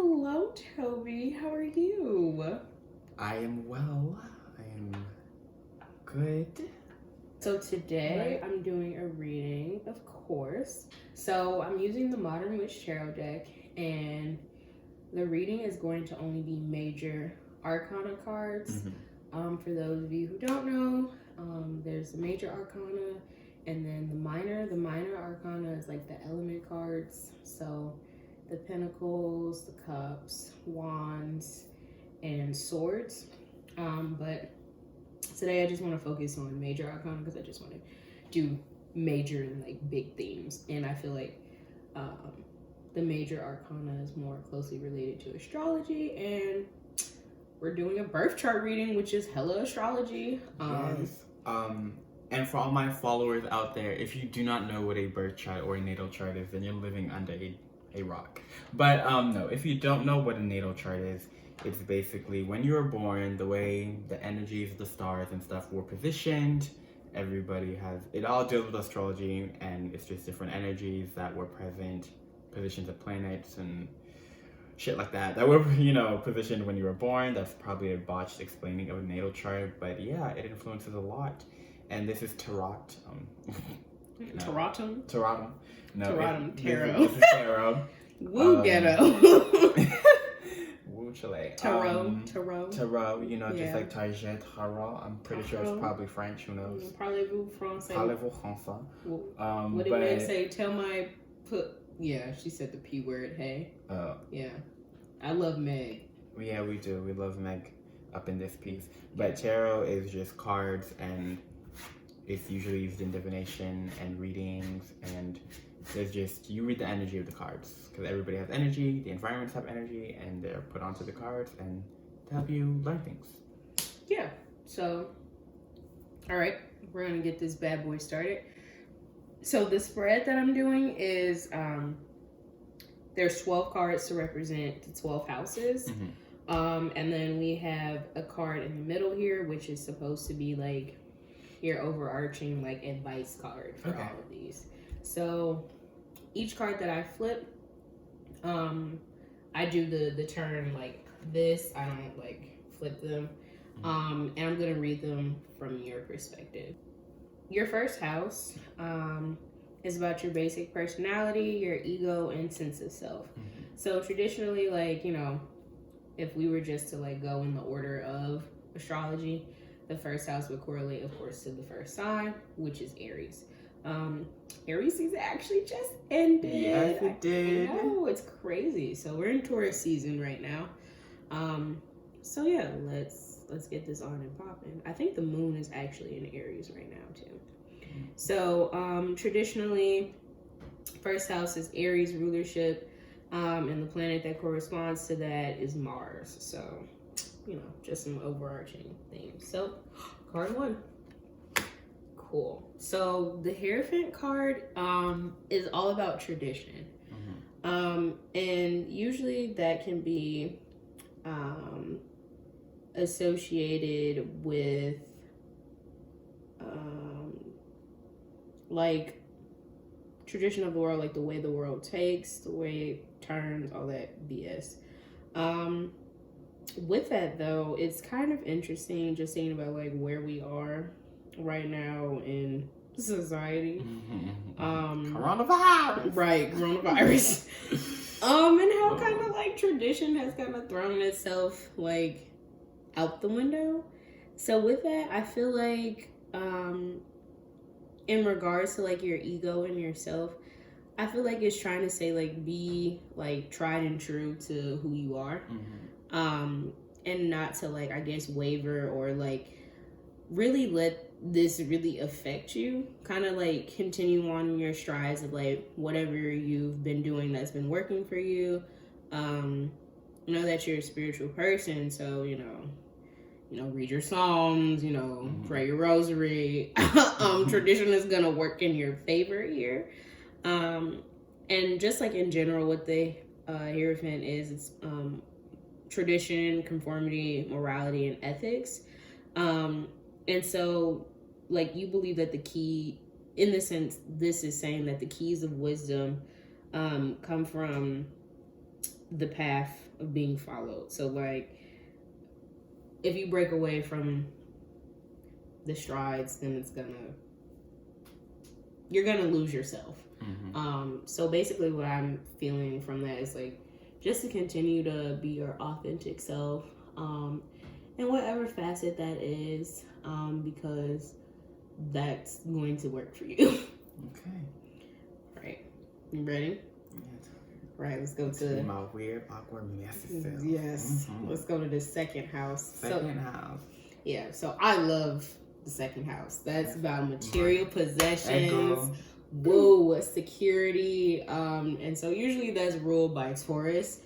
Hello, Toby. How are you? I am well. I am good. So today I'm doing a reading, of course. So I'm using the Modern Witch Tarot deck, and the reading is going to only be major arcana cards. For those of you who don't know, there's the major arcana and then the minor. The minor arcana is like the element cards. So the pentacles, the cups, wands, and swords. But today I just want to focus on major arcana because I just want to do major and like big themes. And I feel like the major arcana is more closely related to astrology, and we're doing a birth chart reading, which is hella astrology. Yes. And for all my followers out there, if you do not know what a birth chart or a natal chart is, then you're living under a rock. But no, if you don't know what a natal chart is, it's basically when you were born, the way the energies of the stars and stuff were positioned. Everybody has, it all deals with astrology, and it's just different energies that were present, positions of planets and shit like that were, positioned when you were born. That's probably a botched explaining of a natal chart, but yeah, it influences a lot. And this is Tarot. Tarot? Tarot. No, Tarot. This is Tarot. Woo ghetto. Woo Chile. Tarot. Tarot, just like Target, Tarot. I'm pretty sure it's probably French, who knows? Parlez-vous français? Parlez-vous français. What did Meg say? Yeah, she said the P word, hey. Yeah. I love Meg. Yeah, we do. We love Meg up in this piece. But tarot is just cards, and it's usually used in divination and readings, and there's just, you read the energy of the cards, because everybody has energy, the environments have energy, and they're put onto the cards and to help you learn things. Yeah, so, all right, we're going to get this bad boy started. So the spread that I'm doing is, there's 12 cards to represent the 12 houses. And then we have a card in the middle here, which is supposed to be like your overarching like advice card for all of these. So each card that I flip, I do the turn like this. I don't like flip them. And I'm gonna read them from your perspective. Your first house is about your basic personality, your ego, and sense of self. So traditionally, like, if we were just to like go in the order of astrology, the first house would correlate, of course, to the first sign, which is Aries. Aries season actually just ended. Yes, it did. I know, it's crazy. So we're in Taurus season right now. So yeah, let's get this on and popping. I think the moon is actually in Aries right now too. So traditionally, first house is Aries rulership, and the planet that corresponds to that is Mars. So, just some overarching themes. So, card one. Cool. So the Hierophant card is all about tradition. And usually that can be associated with like tradition of the world, like the way the world takes, the way it turns, all that BS. With that though, it's kind of interesting just thinking about like where we are right now in society. Coronavirus. Right, coronavirus. And how kind of like tradition has kind of thrown itself like out the window. So with that, I feel like in regards to like your ego and yourself, I feel like it's trying to say like be like tried and true to who you are. And not to like, I guess, waver or like really let this really affect you. Kind of like continue on your strides of like whatever you've been doing that's been working for you. Know that you're a spiritual person, so read your psalms, pray your rosary. Tradition is gonna work in your favor here. And just like in general, what the Hierophant is, it's tradition, conformity, morality, and ethics. And so, like, you believe that the key, in the sense, this is saying that the keys of wisdom come from the path of being followed. So like, if you break away from the strides, then you're gonna lose yourself. So basically what I'm feeling from that is like, just to continue to be your authentic self, in whatever facet that is, because that's going to work for you. Okay. All right. You ready? Yes. Right, let's go to my weird, awkward, messy self. Yes. Let's go to the second house. Second house. Yeah, so I love the second house. That's about material possessions. Whoa, security. And so usually that's ruled by Taurus.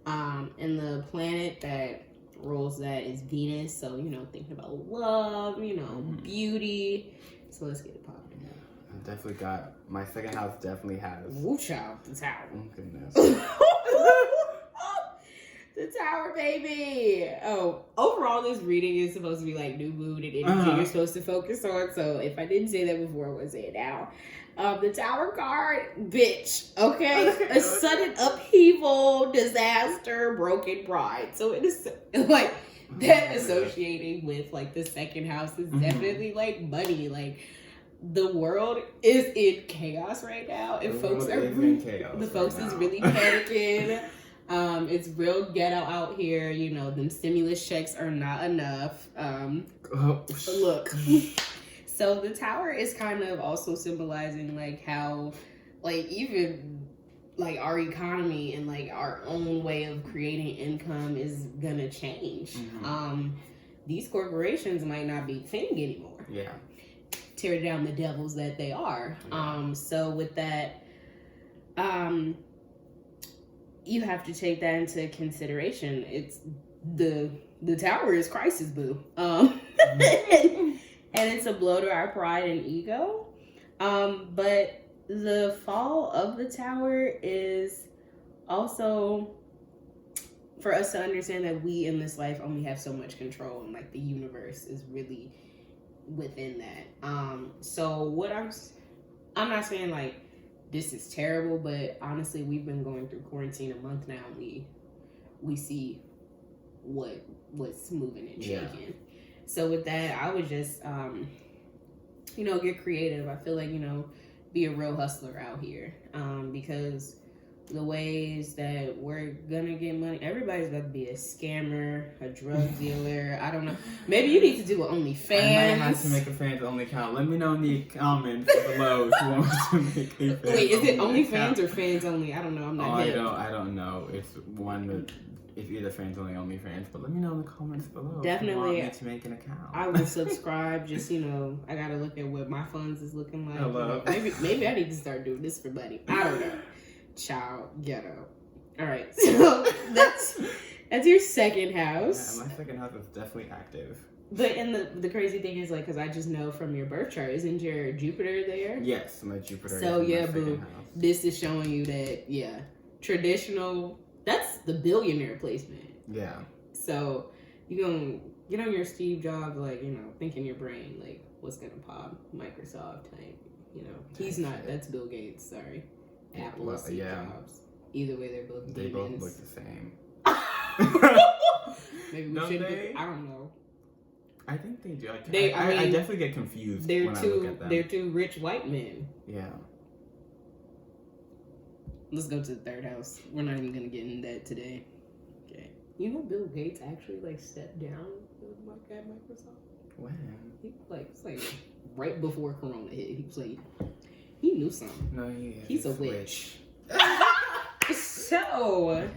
And the planet that rules that is Venus. So, thinking about love, beauty. So let's get it popping. I definitely got, my second house definitely has. Woo child, the tower. Oh, goodness. The tower, baby. Oh, overall, this reading is supposed to be like new mood and energy you're supposed to focus on. So if I didn't say that before, I would say it now. The tower card, bitch. Okay, a sudden upheaval, disaster, broken pride. So it is like that associating with like the second house is definitely like money. Like the world is in chaos right now, and folks are the folks is really panicking. It's real ghetto out here. Them stimulus checks are not enough. Look. So the tower is kind of also symbolizing like how, like even like our economy and like our own way of creating income is gonna change. These corporations might not be thing anymore. Yeah. Tear down the devils that they are. So with that, you have to take that into consideration. It's the tower is crisis, boo. And it's a blow to our pride and ego. But the fall of the tower is also for us to understand that we in this life only have so much control, and like the universe is really within that. So what I'm not saying like this is terrible, but honestly, we've been going through quarantine a month now, and we see what's moving and shaking. So with that, I would just get creative. I feel like be a real hustler out here, because the ways that we're gonna get money, everybody's about to be a scammer, a drug dealer. I don't know. Maybe you need to do an OnlyFans. I might have to make a fans only account. Let me know in the comments below if you want to make a fans. Wait, is it OnlyFans or fans only? I don't know. I'm not. I don't know. It's one that it's either fans only, OnlyFans. But let me know in the comments below. Definitely. If you want me to make an account. I will subscribe. Just I gotta look at what my funds is looking like. Hello. Maybe I need to start doing this for money. I don't know. Child ghetto. All right, so that's your second house. Yeah, my second house is definitely active. But the crazy thing is like, because I just know from your birth chart, isn't your Jupiter there? Yes, my Jupiter. So is in my boo, house. This is showing you that traditional. That's the billionaire placement. Yeah. So you gonna get on your Steve Jobs, like think in your brain like what's gonna pop, Microsoft type. He's not. That's Bill Gates. Sorry. Apple, Steve Jobs. Either way, they're both demons. They both look the same. Maybe we should. I don't know. I think they do. I definitely get confused when I look at them. They're two rich white men. Yeah. Let's go to the third house. We're not even gonna get into that today. Okay. Bill Gates actually stepped down at Microsoft. When? It's like right before Corona hit. He was like. He knew something. No, he's a witch. So,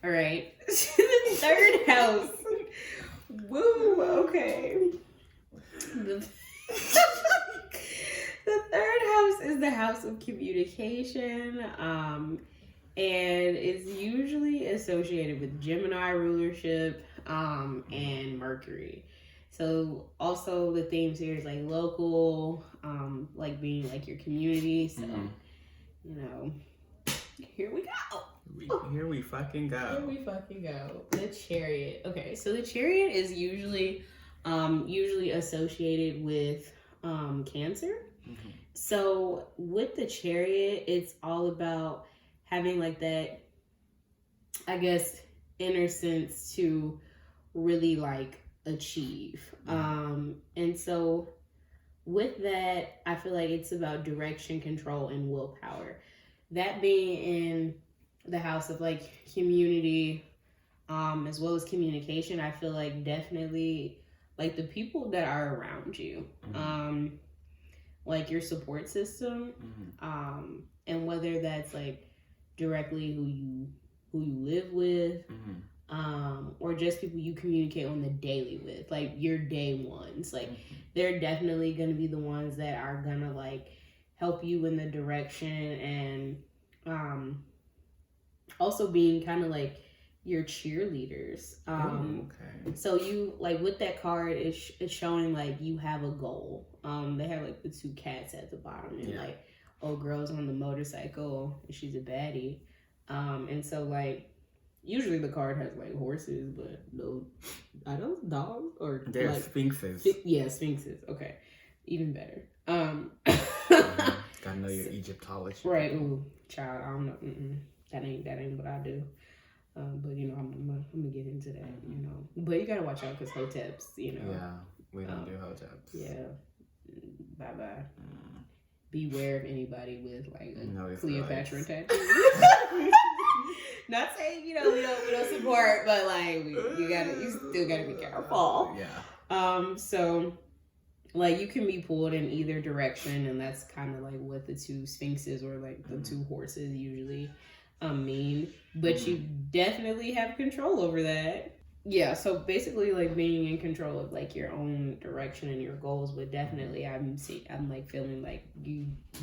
all right. The third house. Woo, okay. The third house is the house of communication. And it's usually associated with Gemini rulership, and Mercury. So also the themes here is like local, like being like your community. So, here we go. Here we fucking go. Here we fucking go. The Chariot. Okay, so the Chariot is usually associated with Cancer. Mm-hmm. So with the Chariot, it's all about having like that, I guess, inner sense to really like achieve. And so with that, I feel like it's about direction, control, and willpower. That being in the house of like community, as well as communication, I feel like definitely like the people that are around you, like your support system, and whether that's like directly who you live with, or just people you communicate on the daily with, like your day ones. Like they're definitely gonna be the ones that are gonna like help you in the direction, and also being kind of like your cheerleaders. So you like with that card, it's showing like you have a goal. They have like the two cats at the bottom, and like old girl's on the motorcycle, and she's a baddie. And so like usually the card has like horses, but no, are those dogs or they're like sphinxes? Sphinxes. Okay, even better. Gotta know your Egyptology, right? Ooh, child, I don't know. That ain't what I do. But you know, I'm gonna get into that. You know, but you gotta watch out because hoteps. You know. Yeah, we don't do hoteps. Yeah. Bye bye. Beware of anybody with like a Cleopatra tattoo. Not saying we don't support, but like you still gotta be careful. Yeah. So like you can be pulled in either direction, and that's kind of like what the two sphinxes or like the two horses usually mean. But you definitely have control over that. Yeah, so basically like being in control of like your own direction and your goals, but definitely I'm like feeling like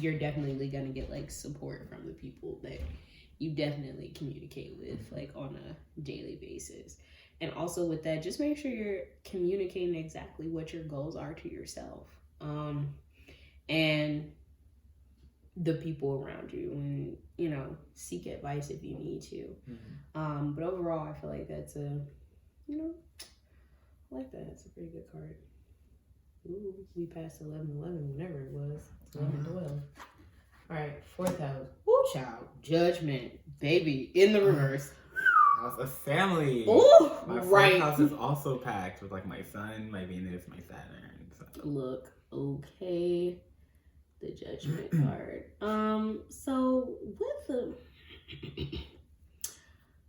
you're definitely gonna get like support from the people that you definitely communicate with like on a daily basis. And also with that, just make sure you're communicating exactly what your goals are to yourself, and the people around you, and seek advice if you need to. But overall, I feel like that's I like that. It's a pretty good card. Ooh, we passed 11/11, whenever it was. 11/12. All right, fourth house. Ooh, child. Judgment, baby, in the reverse. House of family. Ooh, my right. house is also packed with like my sun, my Venus, my Saturn. So. Look, okay. The Judgment card. So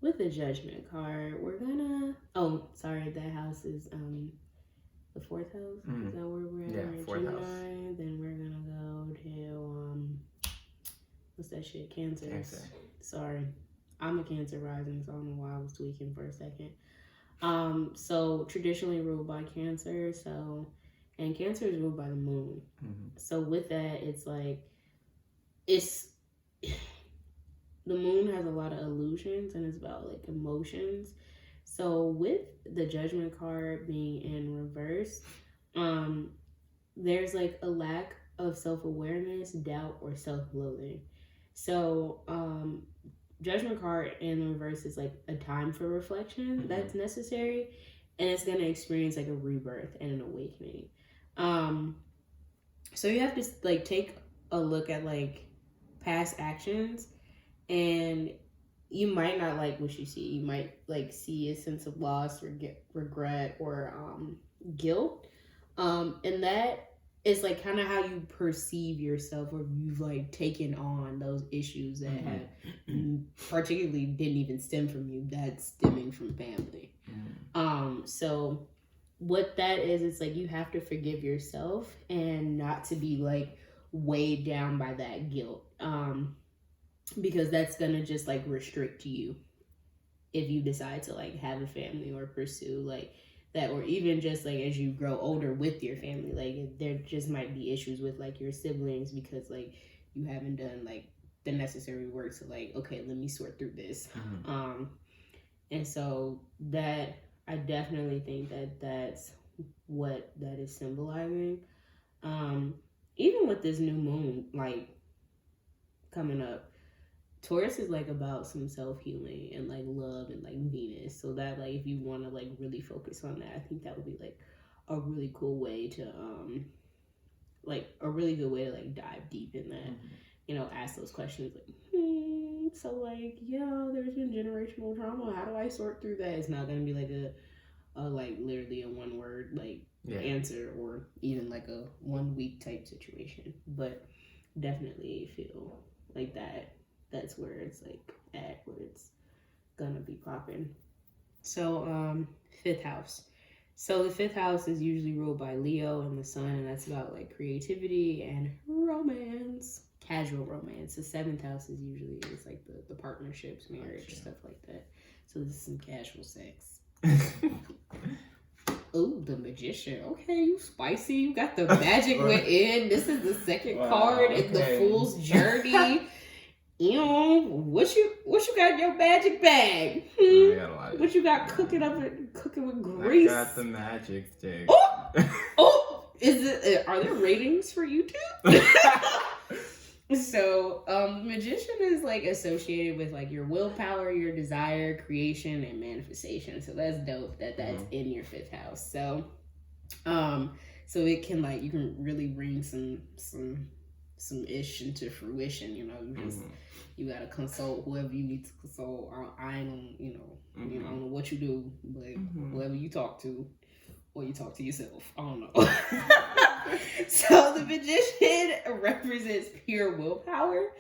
with the Judgment card, we're gonna. Oh, sorry, that house is the fourth house. Is that where we're at? Yeah, fourth Gemini. house. Then we're gonna go to what's that shit? Cancer. Sorry, I'm a Cancer rising, so I don't know why I was tweaking for a second. So traditionally ruled by Cancer. And Cancer is ruled by the moon. So with that, it's like the moon has a lot of illusions, and it's about like emotions. So with the Judgment card being in reverse, there's like a lack of self-awareness, doubt, or self-loathing. So Judgment card in the reverse is like a time for reflection that's necessary, and it's going to experience like a rebirth and an awakening. So you have to like take a look at like past actions, and you might not like what you see. You might like see a sense of loss or regret or guilt, and that is like kind of how you perceive yourself, or you've like taken on those issues that have particularly didn't even stem from you, that's stemming from family. So what that is, it's like you have to forgive yourself and not to be like weighed down by that guilt, because that's gonna just like restrict you if you decide to like have a family or pursue like that, or even just like as you grow older with your family, like there just might be issues with like your siblings because like you haven't done like the necessary work to like, okay, let me sort through this. And so that, I definitely think that that's what that is symbolizing. Even with this new moon like coming up, Taurus is like about some self-healing and like love and like Venus. So that like if you want to like really focus on that, I think that would be like a really cool way to like a really good way to like dive deep in that. Ask those questions like So like, yeah, there's been generational trauma. How do I sort through that? It's not gonna be like a like literally a one word like answer or even like a 1 week type situation. But definitely feel like that's where it's like at where it's gonna be popping. So fifth house. So the fifth house is usually ruled by Leo and the sun, and that's about like creativity and romance, casual romance. The seventh house is usually it's like the partnerships, marriage, stuff like that. So this is some casual sex. Oh, the magician. Okay, you spicy. You got the magic within. This is the second card in the fool's journey. You know, what you got in your magic bag? I got a lot what you got cooking with grease? I got the magic stick. Is it? Are there ratings for YouTube? So, magician is like associated with like your willpower, your desire, creation, and manifestation. So that's dope that that's in your fifth house. So, so it can like you can really bring some ish into fruition. You know, you gotta consult whoever you need to consult. I don't, you know, I don't know what you do, but whoever you talk to, or you talk to yourself. I don't know. So the magician represents pure willpower,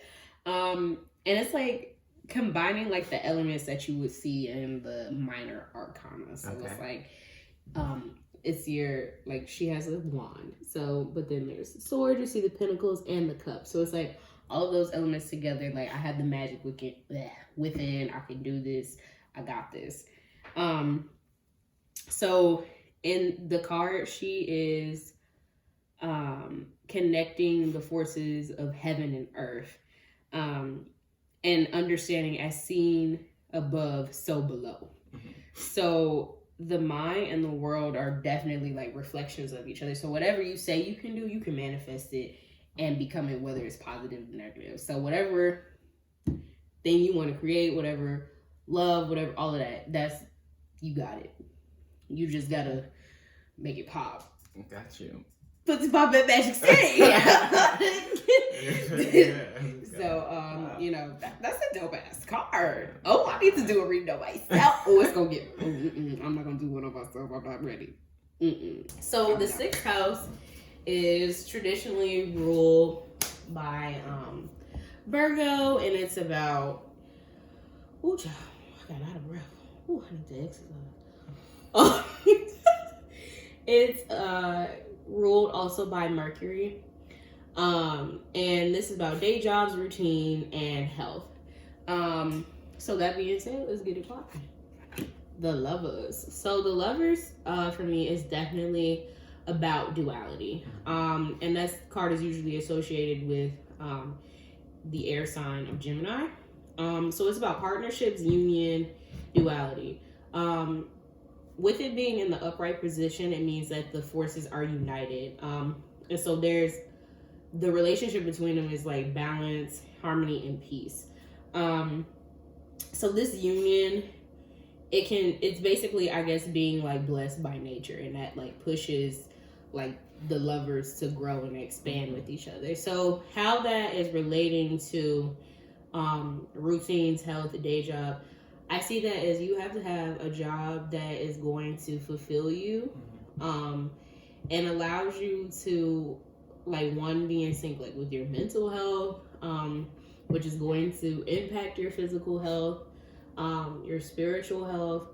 and it's like combining like the elements that you would see in the minor arcana. So it's like, it's your like she has a wand. So, but then there's the sword. You see the pentacles and the cup. So it's like all of those elements together. Like I have the magic within. I can do this. I got this. So in the card, she is connecting the forces of heaven and earth, and understanding as seen above, so below. So the mind and the world are definitely like reflections of each other. So whatever you say you can do, you can manifest it and become it, whether it's positive or negative. So whatever thing you want to create, whatever love, whatever, all of that, that's, you got it. You just gotta make it pop. Got you. Put this pop at magic stick. So, you know, that's a dope ass card. Oh, I need to do a read on myself. Oh, it's gonna get. I'm not gonna do one on myself. I'm not ready. So the sixth house is traditionally ruled by Virgo, and it's about. Ooh, child, I got out of breath. Ooh, I need to exercise. It's ruled also by Mercury. And this is about day jobs, routine, and health. So that being said, let's get it popping. The Lovers. So the Lovers, for me, is definitely about duality. And that card is usually associated with the air sign of Gemini. So it's about partnerships, union, duality. With it being in the upright position, it means that the forces are united. And so there's the relationship between them is like balance, harmony, and peace. So this union, it's basically, I guess, being like blessed by nature, and that like pushes like the lovers to grow and expand with each other. So how that is relating to routines, health, day job, I see that as you have to have a job that is going to fulfill you, and allows you to like one, be in sync like with your mental health, which is going to impact your physical health, your spiritual health,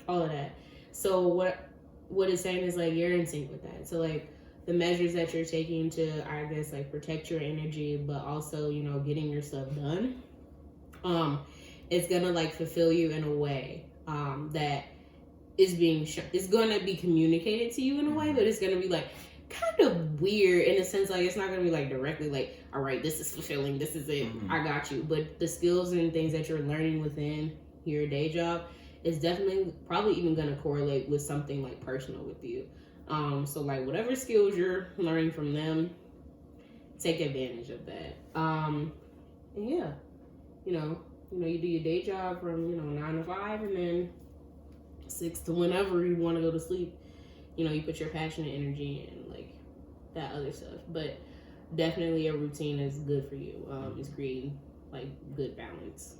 all of that. So what it's saying is like you're in sync with that. So like the measures that you're taking to, I guess, like protect your energy, but also, you know, getting your stuff done, it's gonna like fulfill you in a way that is being it's gonna be communicated to you in a way, but it's gonna be like kind of weird in a sense, like it's not gonna be like directly like, all right, this is fulfilling, this is it, I got you. But the skills and things that you're learning within your day job is definitely probably even gonna correlate with something like personal with you. So like whatever skills you're learning from them, take advantage of that. And yeah, you know, you do your day job from, 9 to 5, and then 6 to whenever you want to go to sleep. You put your passion and energy in like that other stuff. But definitely a routine is good for you. It's creating like good balance.